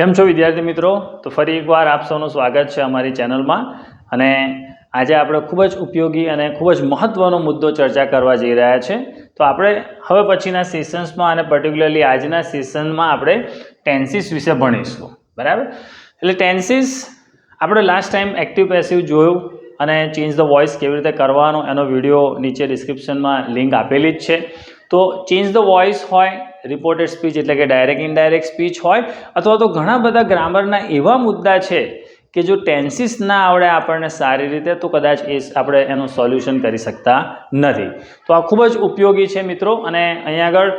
કેમ છો વિદ્યાર્થી મિત્રો? તો ફરી એકવાર આપ સૌનું સ્વાગત છે અમારી ચેનલમાં અને આજે આપણે ખૂબ જ ઉપયોગી અને ખૂબ જ મહત્વનો મુદ્દો ચર્ચા કરવા જઈ રહ્યા છે. તો આપણે હવે પછીના સેશન્સમાં અને પર્ટિક્યુલરલી આજના સેશનમાં આપણે ટેન્સીસ વિશે ભણીશું. બરાબર? એટલે ટેન્સીસ આપણે લાસ્ટ ટાઈમ એક્ટિવ પેસિવ જોયું અને ચેન્જ ધ વોઇસ કેવી રીતે કરવાનો એનો વિડીયો નીચે ડિસ્ક્રિપ્શનમાં લિંક આપેલી જ છે. તો ચેન્જ ધ વોઇસ હોય, રિપોર્ટેડ સ્પીચ એટલે કે ડાયરેક્ટ ઇનડાયરેક્ટ સ્પીચ હોય, અથવા તો ઘણા બધા ગ્રામરના એવા મુદ્દા છે કે જો ટેન્સીસ ના આવડે આપણને સારી રીતે તો કદાચ એ આપણે એનું સોલ્યુશન કરી શકતા નથી. તો આ ખૂબ જ ઉપયોગી છે મિત્રો. અને અહીંયા આગળ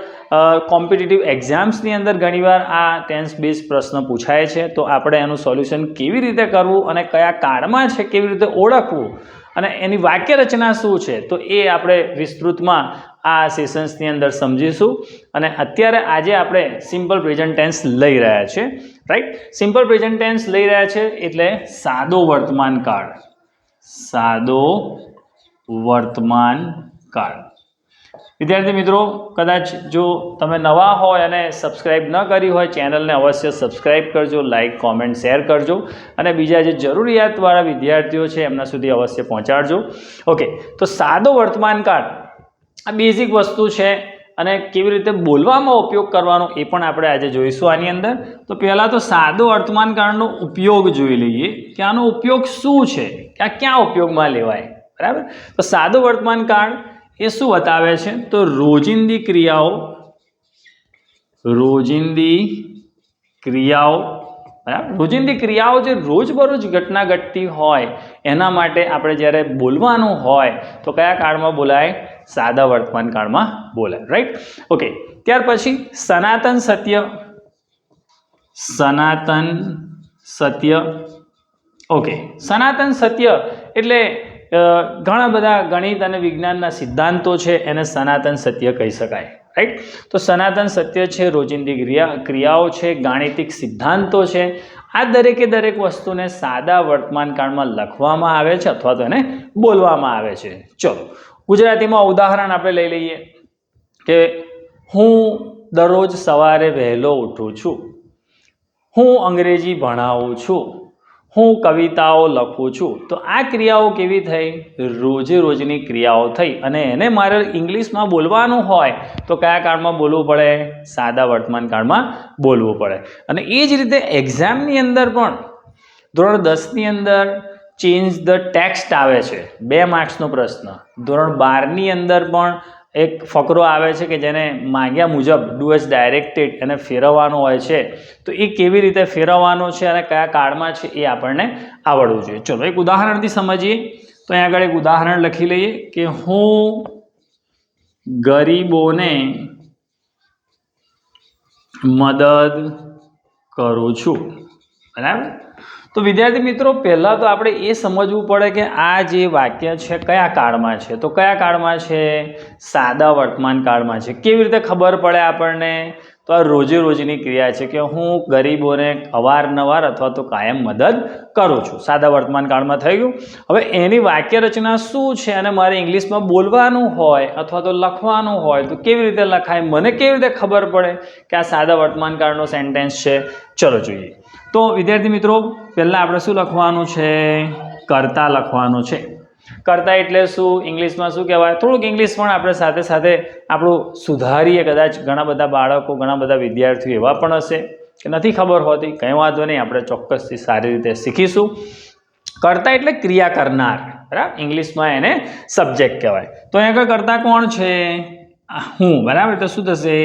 કોમ્પિટિટિવ એક્ઝામ્સની અંદર ઘણીવાર આ ટેન્સ બેઝ પ્રશ્ન પૂછાય છે. તો આપણે એનું સોલ્યુશન કેવી રીતે કરવું અને કયા કાળમાં છે કેવી રીતે ઓળખવું અને એની વાક્ય રચના શું છે તો એ આપણે વિસ્તૃતમાં આ સેશન્સની અંદર સમજીશું. અને અત્યારે આજે આપણે સિમ્પલ પ્રેઝન્ટ ટેન્સ લઈ રહ્યા છે. રાઈટ? સિમ્પલ પ્રેઝન્ટ ટેન્સ લઈ રહ્યા છે એટલે સાદો વર્તમાન કાળ. સાદો વર્તમાન કાળ. વિદ્યાર્થી મિત્રો, કદાચ જો તમે નવા હોય અને સબસ્ક્રાઇબ ન કરી હોય ચેનલને અવશ્ય સબસ્ક્રાઇબ કરજો, લાઇક, કોમેન્ટ, શેર કરજો અને બીજા જે જરૂરિયાતવાળા વિદ્યાર્થીઓ છે એમના સુધી અવશ્ય પહોંચાડજો. ઓકે, તો સાદો વર્તમાન કાળ આ બેઝિક વસ્તુ છે અને કેવી રીતે બોલવામાં ઉપયોગ કરવાનો એ પણ આપણે આજે જોઈશું આની અંદર. તો પહેલાં તો સાદો વર્તમાન કાળનો ઉપયોગ જોઈ લઈએ કે આનો ઉપયોગ શું છે, કે આ ક્યાં ઉપયોગમાં લેવાય. બરાબર? તો સાદો વર્તમાન કાળ એ શું બતાવે છે તો રોજિંદી ક્રિયાઓ બરાબર, રોજિંદી ક્રિયાઓ જે રોજબરોજ ઘટના ઘટતી હોય એના માટે આપણે જ્યારે બોલવાનું હોય તો કયા કાળમાં બોલાય? સાદા વર્તમાન કાળમાં બોલાય. રાઈટ? ઓકે, ત્યાર પછી સનાતન સત્ય. ઓકે, સનાતન સત્ય એટલે ઘણા બધા ગણિત અને વિજ્ઞાનના સિદ્ધાંતો છે એને સનાતન સત્ય કહી શકાય. રાઈટ? તો સનાતન સત્ય છે, રોજિંદી ક્રિયાઓ છે, ગાણિતિક સિદ્ધાંતો છે. આ દરેકે દરેક વસ્તુને સાદા વર્તમાન કાળમાં લખવામાં આવે છે અથવા તો એને બોલવામાં આવે છે. ચલો, ગુજરાતીમાં ઉદાહરણ આપણે લઈ લઈએ કે હું દરરોજ સવારે વહેલો ઉઠું છું, હું અંગ્રેજી ભણાવું છું, હું કવિતાઓ લખું છું. તો આ ક્રિયાઓ કેવી થઈ? રોજે રોજની ક્રિયાઓ થઈ અને એને મારે ઇંગ્લિશમાં બોલવાનું હોય તો કયા કાળમાં બોલવું પડે? સાદા વર્તમાન કાળમાં બોલવું પડે. અને એ જ રીતે એક્ઝામની અંદર પણ ધોરણ 10ની અંદર ચેન્જ ધ ટેક્સ્ટ આવે છે, 2 માર્ક્સનો પ્રશ્ન. ધોરણ 12ની અંદર પણ એક ફકરો આવે છે કે જેને માંગ્યા મુજબ ડુ એઝ ડાયરેક્ટેડ એને ફેરવવાનો હોય છે. તો એ કેવી રીતે ફેરવવાનો છે અને કયા કાળમાં છે એ આપણને આવડવું જોઈએ. ચલો એક ઉદાહરણથી સમજીએ. તો અહીંયા આગળ એક ઉદાહરણ લખી લઈએ કે હું ગરીબોને મદદ કરું છું. બરાબર? તો વિદ્યાર્થી મિત્રો, પહેલાં તો આપણે એ સમજવું પડે કે આ જે વાક્ય છે કયા કાળમાં છે. તો કયા કાળમાં છે? સાદા વર્તમાન કાળમાં છે. કેવી રીતે ખબર પડે આપણને? તો આ રોજે રોજની ક્રિયા છે કે હું ગરીબોને અવારનવાર અથવા તો કાયમ મદદ કરું છું. સાદા વર્તમાન કાળમાં થઈ ગયું. હવે એની વાક્ય રચના શું છે અને મારે ઇંગ્લિશમાં બોલવાનું હોય અથવા તો લખવાનું હોય તો કેવી રીતે લખાય? મને કેવી રીતે ખબર પડે કે આ સાદા વર્તમાન કાળનો સેન્ટેન્સ છે? ચલો જોઈએ. તો વિદ્યાર્થી મિત્રો, પહેલાં આપણે શું લખવાનું છે? કર્તા લખવાનું છે. કર્તા એટલે શું? ઇંગ્લિશમાં શું કહેવાય? થોડુંક ઇંગ્લિશ પણ આપણે સાથે સાથે આપણું સુધારીએ. કદાચ ઘણા બધા બાળકો, ઘણા બધા વિદ્યાર્થીઓ એવા પણ હશે કે નથી ખબર હોતી. કંઈ વાંધો નહીં, આપણે ચોક્કસથી સારી રીતે શીખીશું. કર્તા એટલે ક્રિયા કરનાર. બરાબર? ઇંગ્લિશમાં એને સબ્જેક્ટ કહેવાય. તો અહીં આગળ કર્તા કોણ છે? હું. બરાબર? તો શું થશે?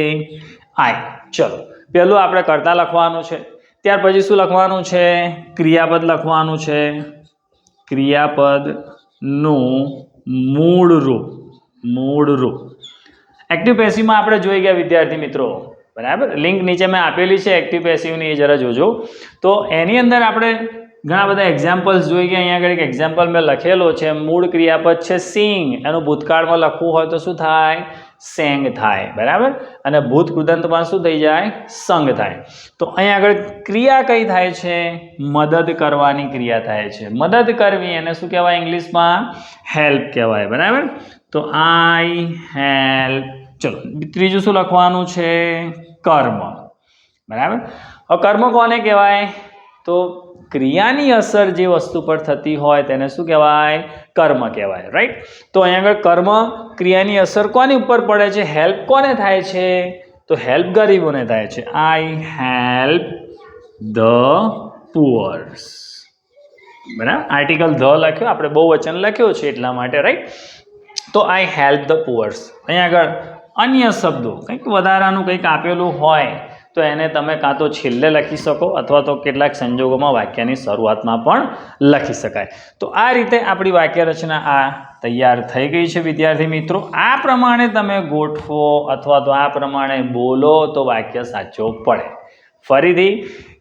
આઈ. ચલો, પહેલું આપણે કર્તા લખવાનું છે. ત્યાર પછી શું લખવાનું છે? ક્રિયાપદ લખવાનું છે. ક્રિયાપદનું મૂળ રૂપ. એક્ટિવ પેસિવમાં આપણે જોઈ ગયા વિદ્યાર્થી મિત્રો. બરાબર? લિંક નીચે મેં આપેલી છે એક્ટિવ પેસિવની, એ જરા જોજો. તો એની અંદર આપણે ઘણા બધા એક્ઝામ્પલ્સ જોઈ ગયા. અહીંયા આગળ એક એક્ઝામ્પલ મેં લખેલો છે. મૂળ ક્રિયાપદ છે સિંગ. એનું ભૂતકાળમાં લખવું હોય તો શું થાય? સેંગ થાય. બરાબર? અને ભૂત કૃદંતમાં શું થઈ જાય? સંગ થાય. તો અહીંયા આગળ ક્રિયા કઈ થાય છે? મદદ કરવાની ક્રિયા થાય છે. મદદ કરવી એને શું કહેવાય ઇંગ્લિશમાં? હેલ્પ કહેવાય. બરાબર? તો આઈ હેલ્પ. ચલો, ત્રીજું શું લખવાનું છે? કર્મ. બરાબર. હવે કર્મ કોને કહેવાય? તો ક્રિયાની અસર જે વસ્તુ પર થતી હોય તેને શું કહેવાય? કર્મ કહેવાય. રાઈટ. તો અહીંયા આગળ કર્મ ક્રિયાની અસર કોની ઉપર પડે છે? હેલ્પ કોને થાય છે? તો હેલ્પ ગરીબોને થાય છે. I help the poors. બરાબર. આર્ટિકલ ધ લખ્યો, આપણે બહુવચન લખ્યો છે એટલા માટે. રાઈટ. તો આઈ હેલ્પ ધ પુઅર્સ. અહીંયા આગળ અન્ય શબ્દો કંઈક વધારાનું કંઈક આપેલું હોય તો એને તમે કાં તો છેલ્લે લખી શકો અથવા તો કેટલાક સંજોગોમાં વાક્યની શરૂઆતમાં પણ લખી શકાય. તો આ રીતે આપણી વાક્ય રચના આ તૈયાર થઈ ગઈ છે વિદ્યાર્થી મિત્રો. આ પ્રમાણે તમે ગોઠવો અથવા તો આ પ્રમાણે બોલો તો વાક્ય સાચો પડે. ફરીથી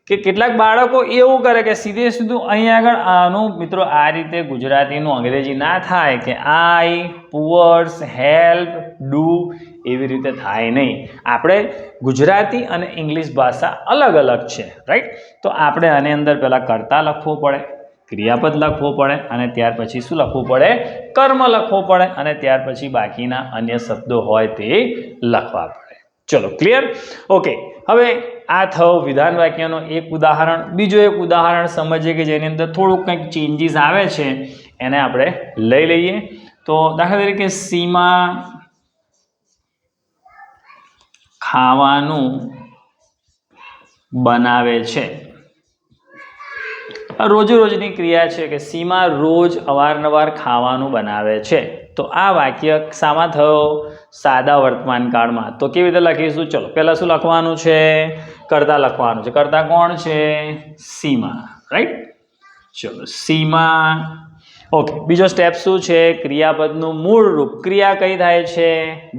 કે કેટલાક બાળકો એવું કરે કે સીધે સીધું અહીંયા આગળ આનું મિત્રો આ રીતે ગુજરાતીનું અંગ્રેજી ના થાય કે આઈ પુઅર્સ હેલ્પ ડુ એવી રીતે થાય નહીં. આપણે ગુજરાતી અને ઇંગ્લિશ ભાષા અલગ અલગ છે. રાઈટ. તો આપણે આની અંદર પહેલાં કર્તા લખવું પડે, ક્રિયાપદ લખવું પડે અને ત્યાર પછી શું લખવું પડે? કર્મ લખવું પડે અને ત્યાર પછી બાકીના અન્ય શબ્દો હોય તે લખવા પડે. ચલો ક્લિયર? ઓકે. હવે આ થયો વિધાન વાક્યનો એક ઉદાહરણ. બીજો એક ઉદાહરણ સમજીએ કે જેની અંદર થોડુંક કંઈક ચેન્જીસ આવે છે એને આપણે લઈ લઈએ. તો દાખલા તરીકે સીમા ખાવાનું બનાવે છે. રોજે રોજની ક્રિયા છે કે સીમા રોજ અવારનવાર ખાવાનું બનાવે છે. તો આ વાક્ય શામાં થયો? સાદા વર્તમાન કાળમાં. તો કેવી રીતે લખીશું? ચલો પહેલાં શું લખવાનું છે? કર્તા લખવાનું છે. કર્તા કોણ છે? સીમા. રાઈટ. ચલો સીમા. ઓકે. બીજો સ્ટેપ શું છે? ક્રિયાપદનું મૂળ રૂપ. ક્રિયા કઈ થાય છે?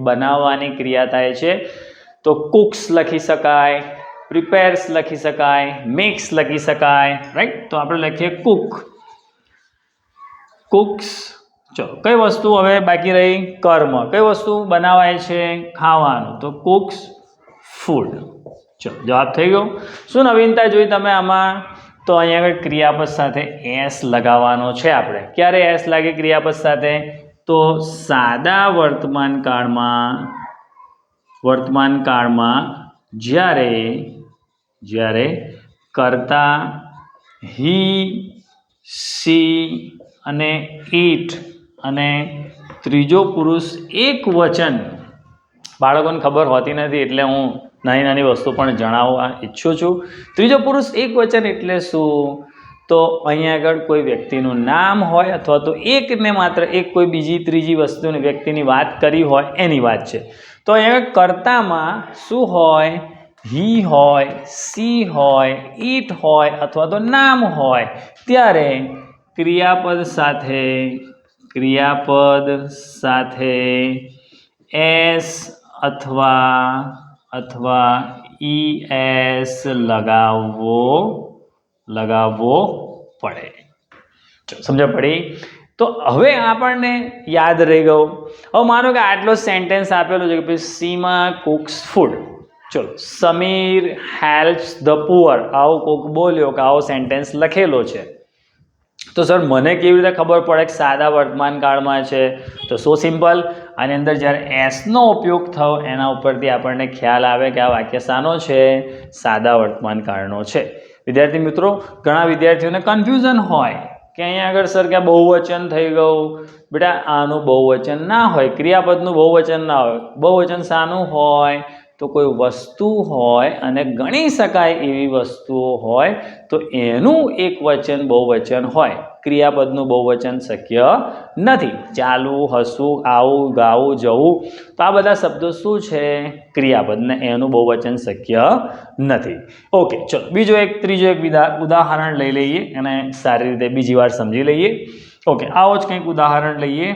બનાવવાની ક્રિયા થાય છે. તો કુક્સ લખી શકાય, પ્રિપેર્સ લખી શકાય, મેક્સ લખી શકાય. રાઈટ. તો આપણે લખીએ કુક, કુક્સ. ચલો કઈ વસ્તુ હવે બાકી રહી? કર્મ. કઈ વસ્તુ બનાવાય છે? ખાવાનું. તો કુક્સ ફૂડ. ચલો જવાબ થઈ ગયો. શું નવીનતા જોઈ તમે આમાં? તો અહીંયા આગળ ક્રિયાપદ સાથે એસ લગાવવાનો છે આપણે. ક્યારે એસ લાગે ક્રિયાપદ સાથે? તો સાદા વર્તમાન કાળમાં જ્યારે કર્તા હી, સી અને ઇટ અને ત્રીજો પુરુષ એક વચન. બાળકોને ખબર હોતી નથી એટલે હું નાની નાની વસ્તુ પણ જણાવવા ઈચ્છું છું. ત્રીજો પુરુષ એક વચન એટલે શું? તો અહીંયા આગળ કોઈ વ્યક્તિનું નામ હોય અથવા તો એકને માત્ર એક કોઈ બીજી ત્રીજી વસ્તુની વ્યક્તિની વાત કરી હોય એની વાત છે. તો અહીંયા કર્તામાં શું હોય? હી હોય, સી હોય, ઈટ હોય અથવા તો નામ હોય ત્યારે ક્રિયાપદ સાથે એસ અથવા ઈએસ લગાવવો પડે. સમજ પડી? તો હવે આપણને યાદ રહી ગયું. હવે માનો કે આટલો સેન્ટેન્સ આપેલો છે કે સીમા કુક્સ ફૂડ. ચલો સમીર હેલ્પ્સ ધ પુઅર. આવો કોક બોલ્યો કે આવો સેન્ટેન્સ લખેલો છે. તો સર મને કેવી રીતે ખબર પડે કે સાદા વર્તમાન કાળમાં છે? તો સો સિમ્પલ. આની અંદર જ્યારે એસનો ઉપયોગ થયો એના ઉપરથી આપણને ખ્યાલ આવે કે આ વાક્ય શાનો છે? સાદા વર્તમાન કાળનો છે. વિદ્યાર્થી મિત્રો, ઘણા વિદ્યાર્થીઓને કન્ફ્યુઝન હોય કે અહીંયા આગળ સર કે બહુવચન થઈ ગયું. બેટા આનું બહુવચન ના હોય, ક્રિયાપદનું બહુવચન ના હોય. બહુવચન શાનું હોય? તો કોઈ વસ્તુ હોય અને ગણી શકાય એવી વસ્તુઓ હોય તો એનું એક વચન બહુવચન હોય. ક્રિયાપદનું બહુવચન શક્ય નથી. ચાલવું, હસવું, આવું, ગાવું, જવું, તો આ બધા શબ્દો શું છે? ક્રિયાપદને એનું બહુવચન શક્ય નથી. ઓકે. ચલો ત્રીજો એક ઉદાહરણ લઈ લઈએ અને સારી રીતે બીજી વાર સમજી લઈએ. ઓકે. આવો જ કંઈક ઉદાહરણ લઈએ.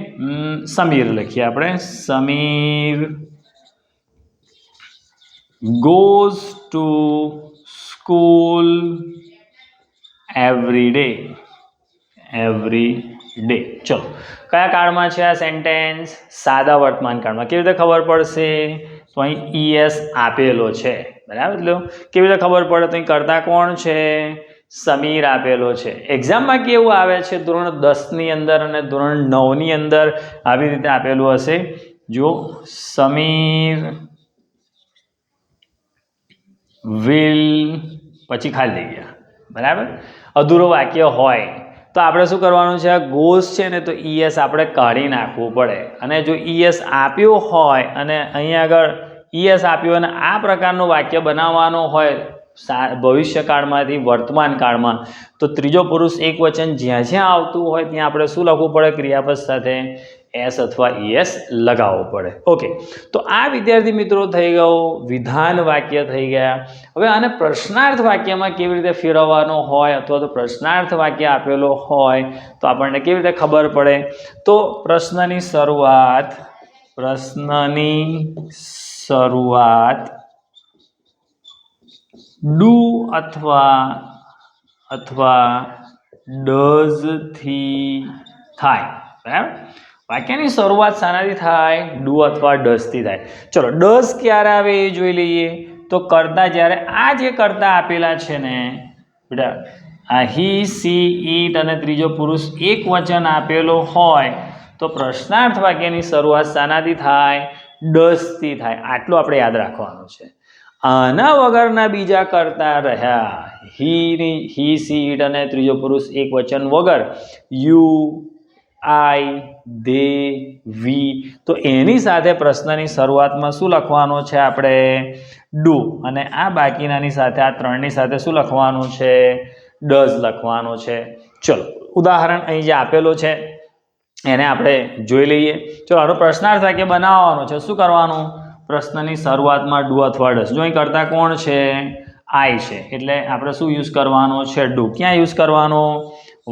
સમીર લખીએ આપણે. Sameer goes to school every day. ચલો કયા કાળમાં છે આ સેન્ટેન્સ? સાદા વર્તમાન કાળમાં. કેવી રીતે ખબર પડશે? તો અહીં ઈએસ આપેલો છે. બરાબર. કેવી રીતે ખબર પડે? તો અહીં કર્તા કોણ છે? સમીર આપેલો છે. એક્ઝામમાં કેવું આવે છે? ધોરણ 10ની અંદર અને ધોરણ 9ની અંદર આવી રીતે આપેલું હશે. જો સમીર વિલ પછી ખાલી જગ્યા, બરાબર. અધૂરો વાક્ય હોય તો આપણે શું કરવાનું છે? આ ગોઝ છે ને તો ઈએસ આપણે કાઢી નાખવું પડે, અને જો ઈએસ આપ્યું હોય અને અહીંયા આગળ ઈએસ આપ્યું અને આ પ્રકારનું વાક્ય બનાવવાનું હોય ભવિષ્યકાળમાંથી વર્તમાન કાળમાં, તો ત્રીજો પુરુષ એકવચન જ્યાં જ્યાં આવતું હોય ત્યાં આપણે શું લખવું પડે? ક્રિયાપદ સાથે એસ અથવા ઈએસ લગાવવું પડે. ઓકે, તો આ વિદ્યાર્થી મિત્રો થઈ ગયો વિધાન વાક્ય થઈ ગયા. હવે આને પ્રશ્નાર્થ વાક્યમાં કેવી રીતે ફેરવવાનો હોય અથવા તો પ્રશ્નાર્થ વાક્ય આપેલો હોય તો આપણને કેવી રીતે ખબર પડે? તો પ્રશ્નની શરૂઆત ડુ અથવા ડઝ થી થાય, બરાબર. વાક્યની શરૂઆત શાનાથી થાય? ડુ અથવા ડઝ થી થાય. ચલો, ડઝ ક્યારે આવે એ જોઈ લઈએ. તો કર્તા જ્યારે આ જે કર્તા આપેલા છે ને બેટા, આ હી, સી, ઈટ અને ત્રીજો પુરુષ એક વચન આપેલો હોય તો પ્રશ્નાર્થ વાક્યની શરૂઆત શાનાથી થાય? ડઝ થી થાય. આટલું આપણે યાદ રાખવાનું છે. આના વગરના બીજા કર્તા રહ્યા હી, સી, ઈટ અને ત્રીજો પુરુષ એક વચન વગર યુ, આઈ, દે, વી, તો એની સાથે પ્રશ્નની શરૂઆતમાં શું લખવાનું છે? આપણે ડુ. અને આ બાકીનાની સાથે, આ ત્રણની સાથે શું લખવાનું છે? ડઝ લખવાનું છે. ચલો, ઉદાહરણ અહીં જે આપેલું છે એને આપણે જોઈ લઈએ. ચલો, આનો પ્રશ્નાર્થ વાક્ય બનાવવાનો છે. શું કરવાનું? પ્રશ્નની શરૂઆતમાં ડુ અથવા ડઝ. જો અહીં કરતા કોણ છે? આઈ છે, એટલે આપણે શું યુઝ કરવાનો છે? ડુ. ક્યાં યુઝ કરવાનો?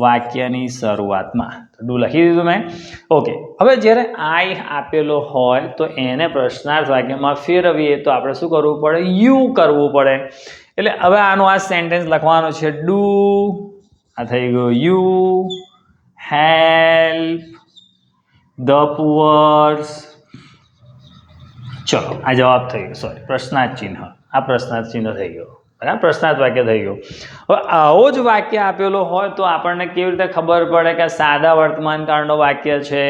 વાક્યની શરૂઆતમાં. ડુ લખી દીધું મેં. ઓકે, હવે જ્યારે આઈ આપેલો હોય તો એને પ્રશ્નાર્થ વાક્યમાં ફેરવીએ તો આપણે શું કરવું પડે? યુ કરવું પડે. એટલે હવે આનું આ સેન્ટેન્સ લખવાનું છે. ડુ, આ થઈ ગયું યુ હેલ્પ ધ પુઅર્સ. ચલો, આ જવાબ થઈ ગયો. સોરી, પ્રશ્નાર્થ ચિહ્ન. આ પ્રશ્નાર્થ ચિહ્ન થઈ ગયો, બરાબર. પ્રશ્નાર્થ વાક્ય થઈ ગયું. હવે આવો જ વાક્ય આપેલો હોય તો આપણને કેવી રીતે ખબર પડે કે આ સાદા વર્તમાન કાળનો વાક્ય છે?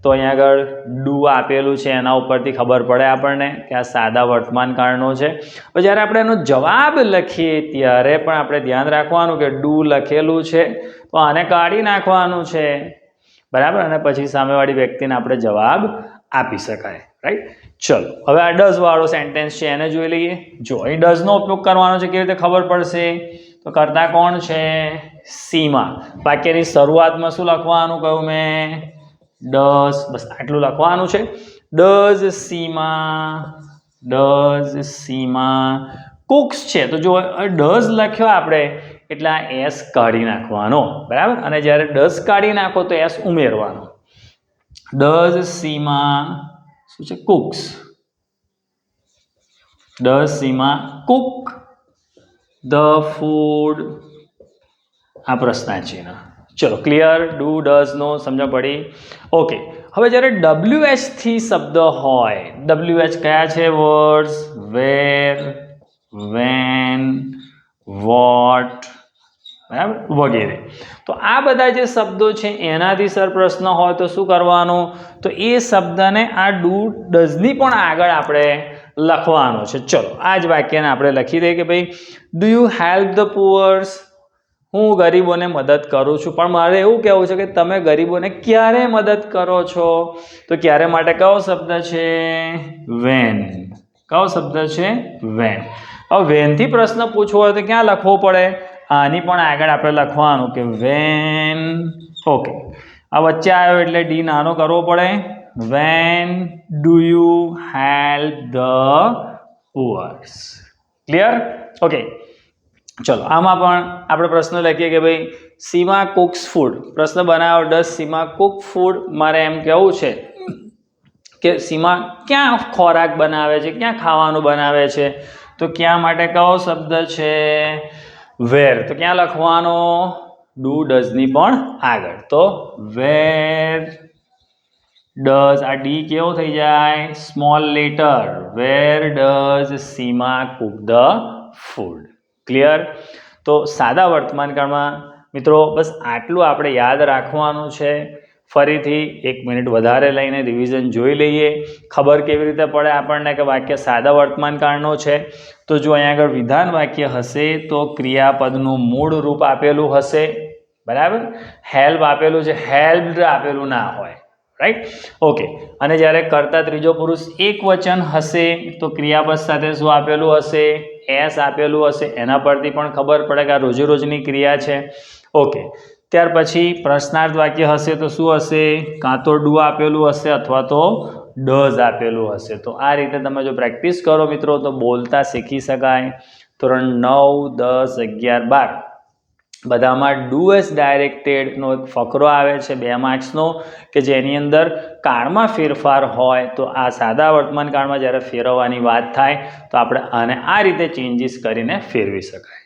તો અહીંયા આગળ ડુ આપેલું છે, એના ઉપરથી ખબર પડે આપણને કે આ સાદા વર્તમાન કાળનો છે. હવે જ્યારે આપણે એનો જવાબ લખીએ ત્યારે પણ આપણે ધ્યાન રાખવાનું કે ડુ લખેલું છે તો આને કાઢી નાખવાનું છે, બરાબર. અને પછી સામેવાળી વ્યક્તિને આપણે જવાબ આપી શકાય, રાઈટ. ચલો, હવે આ ડઝ વાળો સેન્ટેન્સ છે એને જોઈ લઈએ. જો અહીં ડઝનો ઉપયોગ કરવાનો છે, કેવી રીતે ખબર પડશે? તો કરતા કોણ છે? સીમા. વાક્યની શરૂઆતમાં શું લખવાનું કહ્યું મેં? ડઝ. બસ આટલું લખવાનું છે. ડઝ સીમા કુક્સ છે. તો જો ડઝ લખ્યો આપણે એટલે આ એસ કાઢી નાખવાનો, બરાબર. અને જ્યારે ડઝ કાઢી નાખો તો એસ ઉમેરવાનો. ડઝ સીમા શું છે? Cooks. Does Seema Cook the food. આ પ્રશ્નાર્થ ચિહ્ન. ચલો, ક્લિયર? ડુ, ડઝ નો સમજ પડી? ઓકે, હવે જ્યારે WH થી શબ્દ હોય, WH કયા છે વર્ડ્સ? વેર, વેન, વોટ, બરાબર, વગેરે. તો આ બધા જે શબ્દો છે એનાથી સર પ્રશ્ન હોય તો શું કરવાનું? તો એ શબ્દને આ ડુ, ડઝની પણ આગળ આપણે લખવાનો છે. ચલો, આ જ વાક્યને આપણે લખી દઈએ કે ભાઈ ડુ યુ હેલ્પ ધ પુઅર્સ? હું ગરીબોને મદદ કરું છું. પણ મારે એવું કહેવું છે કે તમે ગરીબોને ક્યારે મદદ કરો છો? તો ક્યારે માટે કયો શબ્દ છે? વેન. કયો શબ્દ છે? વેન. હવે વેનથી પ્રશ્ન પૂછવો હોય તો ક્યાં લખવો પડે? આની પણ આગળ આપણે લખવાનું કે વેન. ઓકે, આ વચ્ચે આવ્યો એટલે ડી નાનો કરવો પડે. When do you help the પુઅર્સ? Clear? Okay, ચલો, આમાં પણ આપણે પ્રશ્ન લખીએ કે ભાઈ સીમા કુક્સ ફૂડ. પ્રશ્ન બનાવો, ડઝ સીમા કુક ફૂડ? મારે એમ કહેવું છે કે સીમા ક્યાં ખોરાક બનાવે છે, ક્યાં ખાવાનું બનાવે છે? તો ક્યાં માટે કયો શબ્દ છે? વેર. તો ક્યાં લખવાનો? ડુ, ડઝની પણ આગળ. તો વેર ડઝ, આ ડી કેવો થઈ જાય? Small letter. Where does Seema Cook the food? Clear? તો સાદા વર્તમાન કાળમાં મિત્રો બસ આટલું આપણે યાદ રાખવાનું છે. ફરીથી 1 મિનિટ વધારે લઈને રિવિઝન જોઈ લઈએ. ખબર કેવી રીતે પડે આપણને કે વાક્ય સાદા વર્તમાન કાળનો છે? તો જો અહીંયા આગળ વિધાન વાક્ય હશે તો ક્રિયાપદનું મૂળ રૂપ આપેલું હશે, બરાબર. હેલ્પ આપેલું છે, હેલ્પ્ડ આપેલું ના હોય, રાઈટ? ઓકે. અને જ્યારે કર્તા ત્રીજો પુરુષ એક વચન હશે તો ક્રિયાપદ સાથે શું આપેલું હશે? એસ આપેલું હશે. એના પરથી પણ ખબર પડે કે આ રોજે રોજની ક્રિયા છે. ઓકે. ત્યાર પછી પ્રશ્નાર્થ વાક્ય હશે તો શું હશે? કાં તો ડુ આપેલું હશે અથવા તો ડઝ આપેલું હશે. તો આ રીતે તમે જો પ્રેક્ટિસ કરો મિત્રો તો બોલતા શીખી શકાય. ધોરણ 9, 10, 11, 12 બધામાં ડુ એઝ ડાયરેક્ટેડનો એક ફકરો આવે છે 2 માર્ક્સનો, કે જેની અંદર કાળમાં ફેરફાર હોય તો આ સાદા વર્તમાન કાળમાં જ્યારે ફેરવવાની વાત થાય તો આપણે આને આ રીતે ચેન્જીસ કરીને ફેરવી શકાય.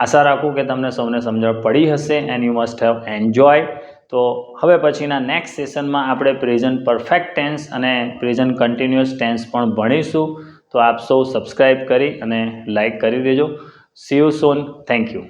આશા રાખું કે તમને સૌને સમજણ પડી હશે and you must have enjoy. તો હવે પછીના નેક્સ્ટ સેશનમાં આપણે પ્રેઝન્ટ પરફેક્ટ ટેન્સ અને પ્રેઝન્ટ કન્ટિન્યુઅસ ટેન્સ પણ ભણીશું. તો આપ સૌ સબસ્ક્રાઈબ કરી અને લાઈક કરી દેજો. See you soon. Thank you.